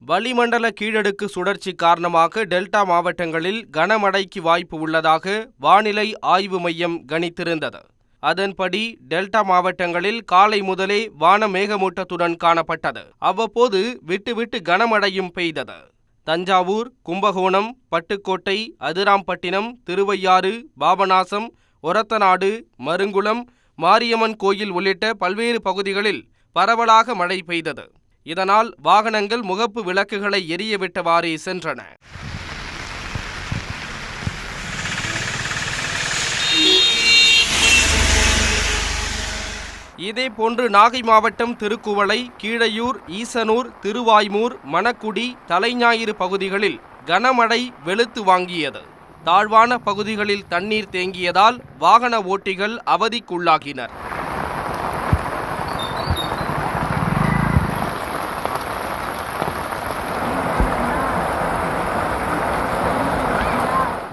வளிமண்டல கீழடுக்கு சுழற்சி காரணமாக டெல்டா மாவட்டங்களில் கனமழைக்கு வாய்ப்பு உள்ளதாக வானிலை ஆய்வு மையம் கணித்திருந்தது. அதன்படி டெல்டா மாவட்டங்களில் காலை முதலே வானம் மேகமூட்டத்துடன் காணப்பட்டது. அவ்வப்போது விட்டு கனமழையும் பெய்தது. தஞ்சாவூர், கும்பகோணம், பட்டுக்கோட்டை, அதிராம்பட்டினம், திருவையாறு, பாபநாசம், ஒரத்தநாடு, மருங்குளம், மாரியம்மன் கோயில் உள்ளிட்ட பல்வேறு பகுதிகளில் பரவலாக மழை பெய்தது. இதனால் வாகனங்கள் முகப்பு விளக்குகளை எரியவிட்டவாறே சென்றன. இதேபோன்று நாகை மாவட்டம் திருக்குவளை, கீழையூர், ஈசனூர், திருவாய்மூர், மணக்குடி, தலைஞாயிறு பகுதிகளில் கனமழை வெளுத்து வாங்கியது. தாழ்வான பகுதிகளில் தண்ணீர் தேங்கியதால் வாகன ஓட்டிகள் அவதிக்குள்ளாகினர்.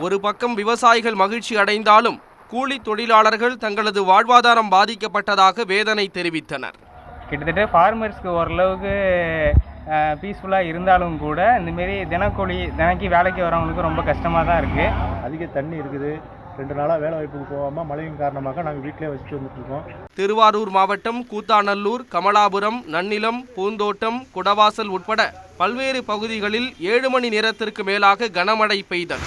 ஒரு பக்கம் விவசாயிகள் மகிழ்ச்சி அடைந்தாலும் கூலி தொழிலாளர்கள் தங்களது வாழ்வாதாரம் பாதிக்கப்பட்டதாக வேதனை தெரிவித்தனர். கிட்டத்தட்ட ஃபார்மர்ஸ்க்கு ஓரளவுக்கு பீஸ்ஃபுல்லாக இருந்தாலும் கூட இந்தமாரி தினக்கூலி வேலைக்கு வரவங்களுக்கு ரொம்ப கஷ்டமாக தான் இருக்குது. அதிக தண்ணி இருக்குது. 2 நாளாக வேலை வாய்ப்புக்கு போகாமல் மழையின் காரணமாக நாங்கள் வீட்டிலே வச்சுட்டு வந்துட்டுருக்கோம். திருவாரூர் மாவட்டம் கூத்தாநல்லூர், கமலாபுரம், நன்னிலம், பூந்தோட்டம், குடவாசல் உட்பட பல்வேறு பகுதிகளில் 7 மணி நேரத்திற்கு மேலாக கனமழை பெய்தது.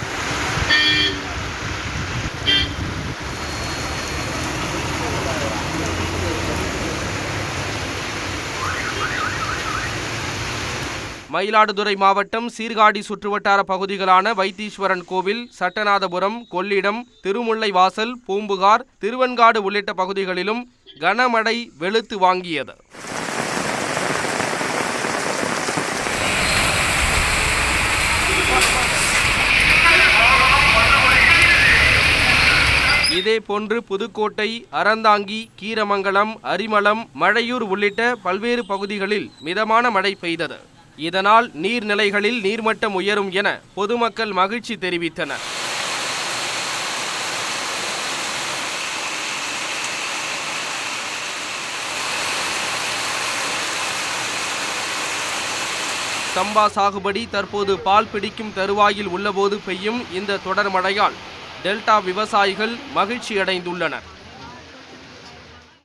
மயிலாடுதுறை மாவட்டம் சீர்காழி சுற்றுவட்டார பகுதிகளான வைத்தீஸ்வரன் கோவில், சட்டநாதபுரம், கொள்ளிடம், திருமுல்லைவாசல், பூம்புகார், திருவெண்காடு உள்ளிட்ட பகுதிகளிலும் கனமழை வெளுத்து வாங்கியது. இதேபோன்று புதுக்கோட்டை, அறந்தாங்கி, கீரமங்கலம், அரிமளம், மழையூர் உள்ளிட்ட பல்வேறு பகுதிகளில் மிதமான மழை பெய்தது. இதனால் நீர்நிலைகளில் நீர்மட்டம் உயரும் என பொதுமக்கள் மகிழ்ச்சி தெரிவித்தனர். சம்பா சாகுபடி தற்போது பால் பிடிக்கும் தருவாயில் உள்ளபோது பெய்யும் இந்த தொடர் மழையால் டெல்டா விவசாயிகள் மகிழ்ச்சியடைந்துள்ளனர்.